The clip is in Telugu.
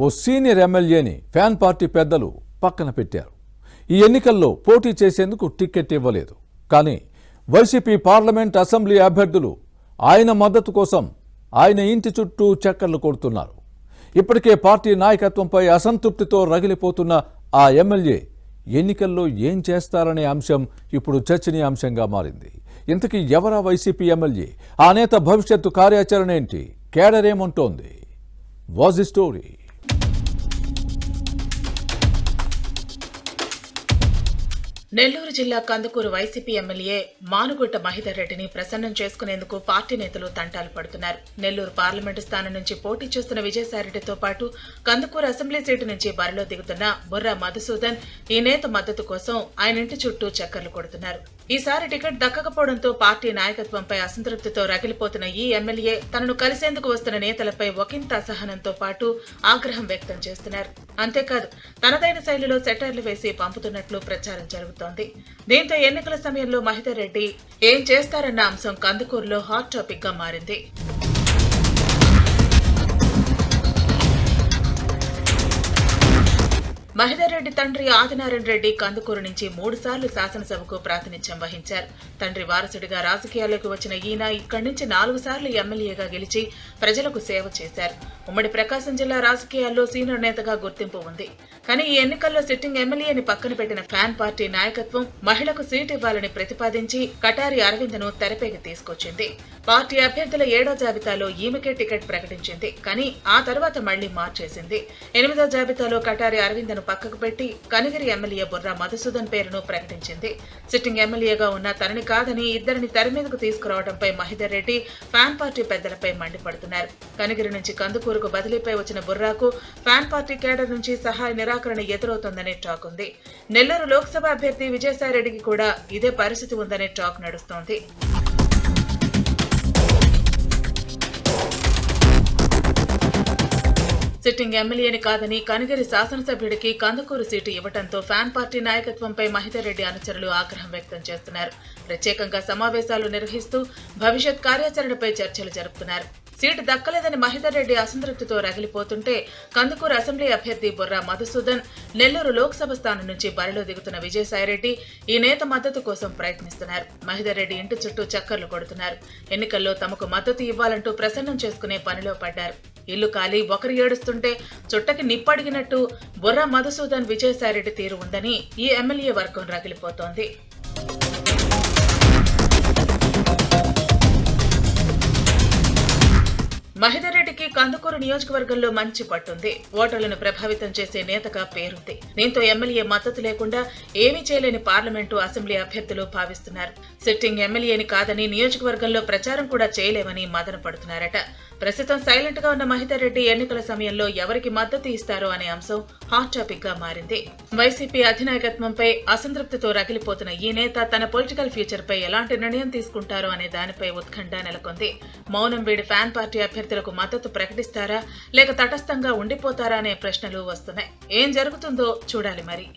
ఓ సీనియర్ ఎమ్మెల్యేని ఫ్యాన్ పార్టీ పెద్దలు పక్కన పెట్టారు. ఈ ఎన్నికల్లో పోటీ చేసేందుకు టికెట్ ఇవ్వలేదు. కానీ వైసీపీ పార్లమెంట్ అసెంబ్లీ అభ్యర్థులు ఆయన మద్దతు కోసం ఆయన ఇంటి చుట్టూ చక్కర్లు కొడుతున్నారు. ఇప్పటికే పార్టీ నాయకత్వంపై అసంతృప్తితో రగిలిపోతున్న ఆ ఎమ్మెల్యే ఎన్నికల్లో ఏం చేస్తారనే అంశం ఇప్పుడు చర్చనీయాంశంగా మారింది. ఇంతకీ ఎవరా వైసీపీ ఎమ్మెల్యే? ఆ నేత భవిష్యత్తు కార్యాచరణ ఏంటి? కేడర్ ఏమంటోంది? What's the story? నెల్లూరు జిల్లా కందుకూరు వైసీపీ ఎమ్మెల్యే మానుగుట్ట మహిధర్ రెడ్డిని ప్రసన్నం చేసుకునేందుకు పార్టీ నేతలు తంటాలు పడుతున్నారు. నెల్లూరు పార్లమెంటు స్థానం నుంచి పోటీ చేస్తున్న విజయసాయిరెడ్డితో పాటు కందుకూరు అసెంబ్లీ సీటు నుంచి బరిలో దిగుతున్న బుర్రా మధుసూదన్ ఈ నేత మద్దతు కోసం ఆయన ఇంటి చుట్టూ చక్కర్లు కొడుతున్నారు. ఈసారి టికెట్ దక్కకపోవడంతో పార్టీ నాయకత్వంపై అసంతృప్తితో రగిలిపోతున్న ఈ ఎమ్మెల్యే తనను కలిసేందుకు వస్తున్న నేతలపై ఒకంత అసహనంతో పాటు ఆగ్రహం వ్యక్తం చేస్తున్నారు. అంతేకాదు తనదైన శైలిలో సెటర్లు వేసి పంపుతున్నట్లు ప్రచారం జరుగుతుంది. దీంతో ఎన్నికల సమయంలో మహిధర్ రెడ్డి ఏం చేస్తారన్న అంశం కందుకూరులో హాట్ టాపిక్ గా మారింది. మహిధర్ రెడ్డి తండ్రి ఆదినారాయణ రెడ్డి కందుకూరు నుంచి 3 సార్లు శాసనసభకు ప్రాతినిధ్యం వహించారు. తండ్రి వారసుడిగా రాజకీయాల్లోకి వచ్చిన ఈయన ఇక్కడి నుంచి 4 సార్లు ఎమ్మెల్యేగా గెలిచి ప్రజలకు సేవ చేశారు. ఉమ్మడి ప్రకాశం జిల్లా రాజకీయాల్లో సీనియర్ నేతగా గుర్తింపు ఉంది. కానీ ఈ ఎన్నికల్లో సిట్టింగ్ ఎమ్మెల్యేని పక్కన పెట్టిన ఫ్యాన్ పార్టీ నాయకత్వం మహిళకు సీటు ఇవ్వాలని ప్రతిపాదించి కటారి అరవిందను తెరపైకి తీసుకొచ్చింది. పార్టీ అభ్యర్థుల 7వ జాబితాలో ఈమెకే టికెట్ ప్రకటించింది. కానీ ఆ తర్వాత మళ్లీ మార్చేసింది. 8వ జాబితాలో కటారి అరవిందను పక్కకు పెట్టి కనిగిరి ఎమ్మెల్యే బుర్రా మధుసూదన్ పేరును ప్రకటించింది. సిట్టింగ్ ఎమ్మెల్యేగా ఉన్న తనని కాదని ఇద్దరిని తెర మీదకు తీసుకురావడంపై మహిధర్ రెడ్డి ఫ్యాన్ పార్టీ పెద్దలపై మండిపడుతున్నారు. కనిగిరి నుంచి కందుకూరుకు బదిలీపై వచ్చిన బుర్రాకు ఫ్యాన్ పార్టీ కేడర్ నుంచి సహాయ నిరాకరణ ఎదురవుతోందనే టాక్ ఉంది. నెల్లూరు లోక్సభ అభ్యర్థి విజయసాయిరెడ్డికి కూడా ఇదే పరిస్థితి ఉందనే టాక్ నడుస్తోంది. సిట్టింగ్ ఎమ్మెల్యేని కాదని కనిగిరి శాసనసభ్యుడికి కందుకూరు సీటు ఇవ్వడంతో ఫ్యాన్ పార్టీ నాయకత్వంపై మహిధర్ రెడ్డి అనుచరులు ఆగ్రహం వ్యక్తం చేస్తున్నారు. ప్రత్యేకంగా సమావేశాలు నిర్వహిస్తూ భవిష్యత్ కార్యాచరణపై చర్చలు జరుపుతున్నారు. సీటు దక్కలేదని మహిధర్ రెడ్డి అసంతృప్తితో రగిలిపోతుంటే కందుకూరు అసెంబ్లీ అభ్యర్థి బుర్రా మధుసూదన్, నెల్లూరు లోక్సభ స్థానం నుంచి బరిలో దిగుతున్న విజయసాయిరెడ్డి ఈ నేత మద్దతు కోసం ప్రయత్నిస్తున్నారు. మహిధర్ రెడ్డి ఇంటి చుట్టూ చక్కర్లు కొడుతున్నారు. ఎన్నికల్లో తమకు మద్దతు ఇవ్వాలంటూ ప్రసన్నం చేసుకునే పనిలో పడ్డారు. ఇల్లు కాలి ఒకరు ఏడుస్తుంటే చుట్టకి నిప్పడిగినట్టు బుర్రా మధుసూదన్ విజయసాయిరెడ్డి తీరు ఉందని ఈ ఎమ్మెల్యే వర్గం రగిలిపోతోంది. మహిధర్ రెడ్డికి కందుకూరు నియోజకవర్గంలో మంచి పట్టుంది. ఓటర్లను ప్రభావితం చేసే నేతగా పేరుంది. దీంతో ఎమ్మెల్యే మద్దతు లేకుండా ఏమీ చేయలేని పార్లమెంటు అసెంబ్లీ అభ్యర్థులు భావిస్తున్నారు. సిట్టింగ్ ఎమ్మెల్యేని కాదని నియోజకవర్గంలో ప్రచారం కూడా చేయలేమని మదన పడుతున్నారట. ప్రస్తుతం సైలెంట్ గా ఉన్న మహిధర్ రెడ్డి ఎన్నికల సమయంలో ఎవరికి మద్దతు ఇస్తారో అనే అంశం హాట్ టాపిక్ గా మారింది. వైసీపీ అధినాయకత్వంపై అసంతృప్తితో రగిలిపోతున్న ఈ నేత తన పొలిటికల్ ఫ్యూచర్ పై ఎలాంటి నిర్ణయం తీసుకుంటారో అనే దానిపై ఉత్కంఠ నెలకొంది. మౌనం వీడి ఫ్యాన్ పార్టీ అభ్యర్థులకు మద్దతు ప్రకటిస్తారా లేక తటస్థంగా ఉండిపోతారా అనే ప్రశ్నలు వస్తున్నాయి. ఏం జరుగుతుందో చూడాలి మరి.